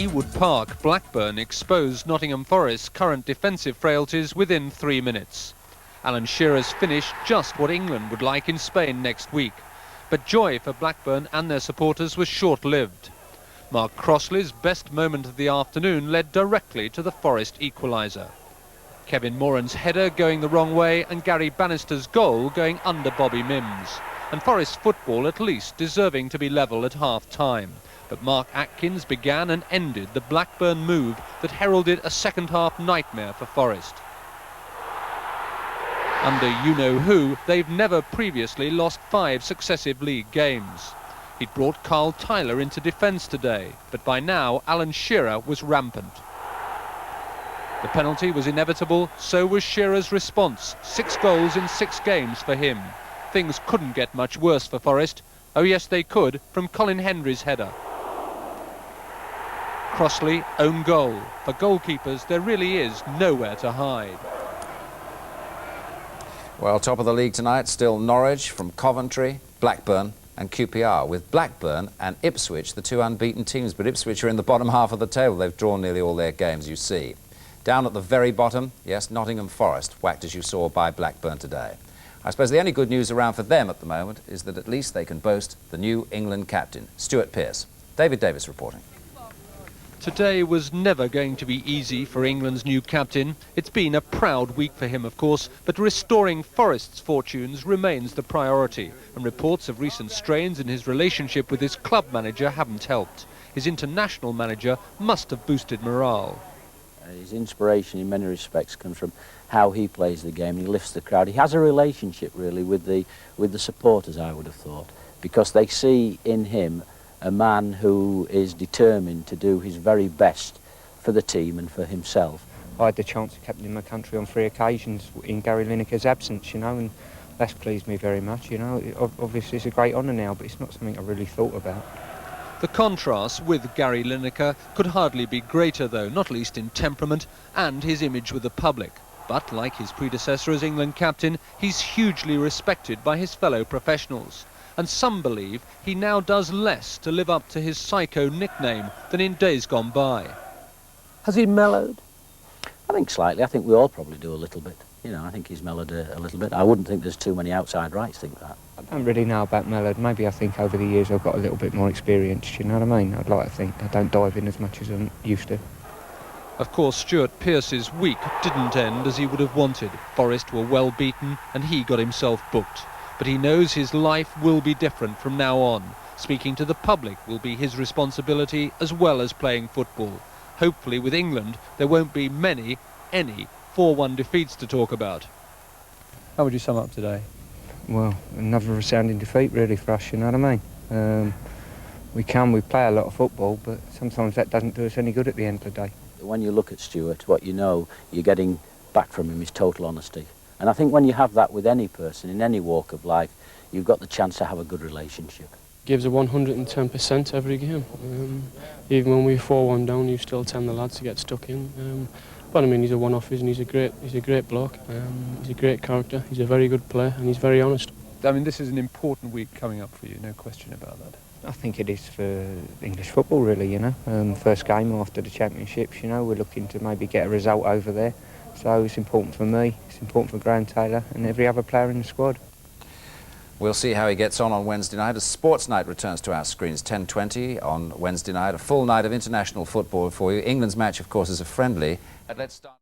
Ewood Park, Blackburn exposed Nottingham Forest's current defensive frailties within 3 minutes. Alan Shearer's finish just what England would like in Spain next week. But joy for Blackburn and their supporters was short-lived. Mark Crossley's best moment of the afternoon led directly to the Forest equaliser. Kevin Moran's header going the wrong way and Gary Bannister's goal going under Bobby Mims. And Forest football at least deserving to be level at half-time. But Mark Atkins began and ended the Blackburn move that heralded a second-half nightmare for Forest. Under you-know-who, they've never previously lost 5 successive league games. He'd brought Carl Tyler into defence today, but by now Alan Shearer was rampant. The penalty was inevitable, so was Shearer's response. 6 goals in 6 games for him. Things couldn't get much worse for Forest. Oh yes, they could, from Colin Hendry's header. Crossley, own goal. For goalkeepers, there really is nowhere to hide. Well, top of the league tonight, still Norwich from Coventry, Blackburn and QPR, with Blackburn and Ipswich, the 2 unbeaten teams. But Ipswich are in the bottom half of the table. They've drawn nearly all their games, you see. Down at the very bottom, yes, Nottingham Forest, whacked as you saw by Blackburn today. I suppose the only good news around for them at the moment is that at least they can boast the new England captain, Stuart Pearce. David Davis reporting. Today was never going to be easy for England's new captain. It's been a proud week for him, of course, but restoring Forest's fortunes remains the priority, and reports of recent strains in his relationship with his club manager haven't helped. His international manager must have boosted morale. His inspiration in many respects comes from how he plays the game. He lifts the crowd. He has a relationship really with the supporters, I would have thought, because they see in him a man who is determined to do his very best for the team and for himself. I had the chance of captaining my country on 3 occasions in Gary Lineker's absence, you know, and that's pleased me very much, you know. Obviously it's a great honour now, but it's not something I really thought about. The contrast with Gary Lineker could hardly be greater, though, not least in temperament and his image with the public. But like his predecessor as England captain, he's hugely respected by his fellow professionals. And some believe he now does less to live up to his psycho nickname than in days gone by. Has he mellowed? I think slightly. I think we all probably do a little bit. You know, I think he's mellowed a little bit. I wouldn't think there's too many outside rights think that. I don't really know about mellowed. Maybe I think over the years I've got a little bit more experience, you know what I mean? I'd like to think I don't dive in as much as I used to. Of course, Stuart Pearce's week didn't end as he would have wanted. Forest were well beaten and he got himself booked. But he knows his life will be different from now on. Speaking to the public will be his responsibility as well as playing football. Hopefully with England there won't be any 4-1 defeats to talk about. How would you sum up today? Well, another resounding defeat really for us, you know what I mean? We play a lot of football, but sometimes that doesn't do us any good at the end of the day. When you look at Stuart, what you know you're getting back from him is total honesty. And I think when you have that with any person in any walk of life, you've got the chance to have a good relationship. Gives a 110% every game. Even when we're 4-1 down, you still tell the lads to get stuck in. But I mean, he's a one-off, isn't he? He's a great bloke. He's a great character. He's a very good player, and he's very honest. I mean, this is an important week coming up for you, no question about that. I think it is for English football, really, you know. First game after the championships, you know, we're looking to maybe get a result over there. So it's important for me, it's important for Graham Taylor and every other player in the squad. We'll see how he gets on Wednesday night as Sports Night returns to our screens. 10:20 on Wednesday night, a full night of international football for you. England's match, of course, is a friendly. And let's start.